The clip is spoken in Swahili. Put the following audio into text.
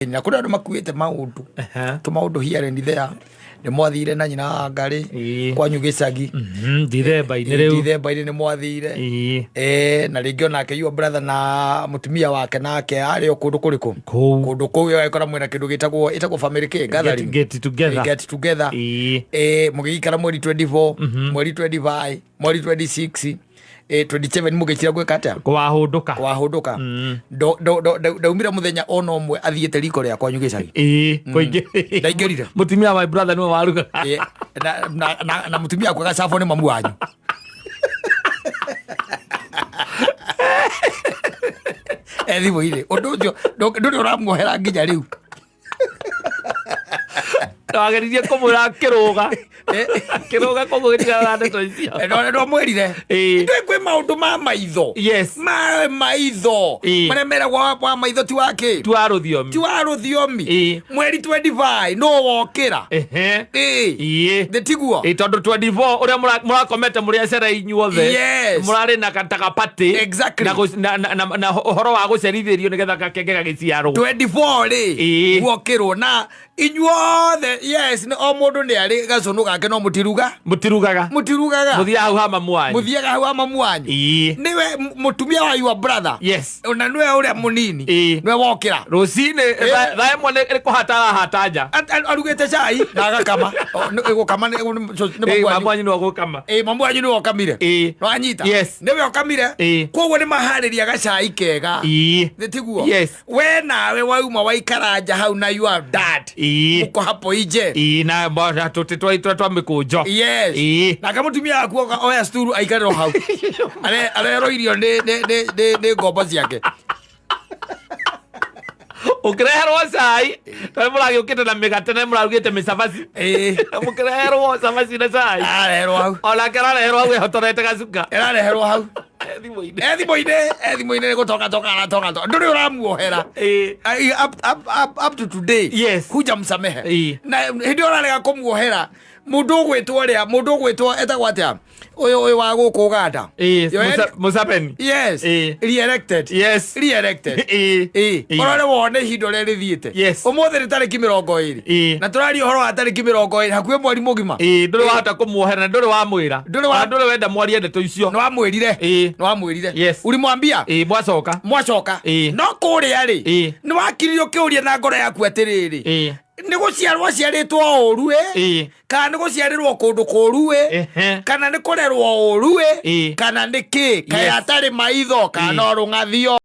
na kuna andu makuite maundu to maundu here and there ni mwathire na nyina ngari kwanyu gicagi ndithemba-ini ni mwathire na ringi onake your brother na mutumia wake nake ari o kundu kuriku kundu kuu agikora mwena kindu gitagwo family gathering get together mugikara mweri 24 mweri 25 mweri 26 27 mugikira gwika atia kwahunduka ndaumira muthenya ona umwe athiete riko ria kwanyu gicagi koingi ndaingirire mutumia wa brother niwe waruga na mutumia kwa gacabo ni mamu wanyu thimo-ini undu ucio nduri uramuohera nginya riu wageririe kumwira kiruga koguo gitigana ndeto icio no mwerire kwi maundu ma maitho maitho maremeragwo wa maitho ti wake ti wa ruthiomi mweri 25 no wokira tiguo tondu 24 uria murakomete muri acera inyuothe murari na kataga pati na uhoro wa gucerithirio nigetha gakenge gagiciarwo 24 ri gwokirwo na inyuothe ni o mundu ni ari gacunu gake no mutirugaga muthiaga hau ha mamu wanyu niwe mutumia wa your brother na niwe uria munini niwe wokira rucini thaa imwe ni kuhatanja arugite cai na agakama gukama mamu wanyu niwe gukama mamu wanyu niwe okamire no anyita niwe okamire koguo ni mahariria gacai kega tiguo we nawe wauma waikaranja hau na your dad uko hapo ije na mbona twa mikunjo na kama mutumia waku oya sturu aikariro hau areroirio ni ngombo ciake ukireherwo cai twa muragiukite na migate na murarugite micabaci mukireherwo cabaci na cai areherwo hau onake arareherwo hau ehotorete gacuka arareherwo hau thimo-ini ni gutonga nduri uramuohera up to today hujamsamehe na hindi urarega kumuohera mundu ugwitwo etagwo atia uyu wa guku Uganda Museveni re-elected urore wone ihinda ria rithiite umuthi ni tariki 20 na turaria uhoro wa tariki 20 hakuhe mweri mugima nduri wahota kumuohera nduri wamwira nduri wenda mwarie ndeto icio no wamwirire ulimwambia mwacoka no kuria ri ni wakiririo kiuria na ngoro yaku atiriri ni guciarwo ciaritwo uru kana ni guciarirwo kundu kuru kana ni kurerwo uru kana ni ki kaya atari maitho kana rung'athio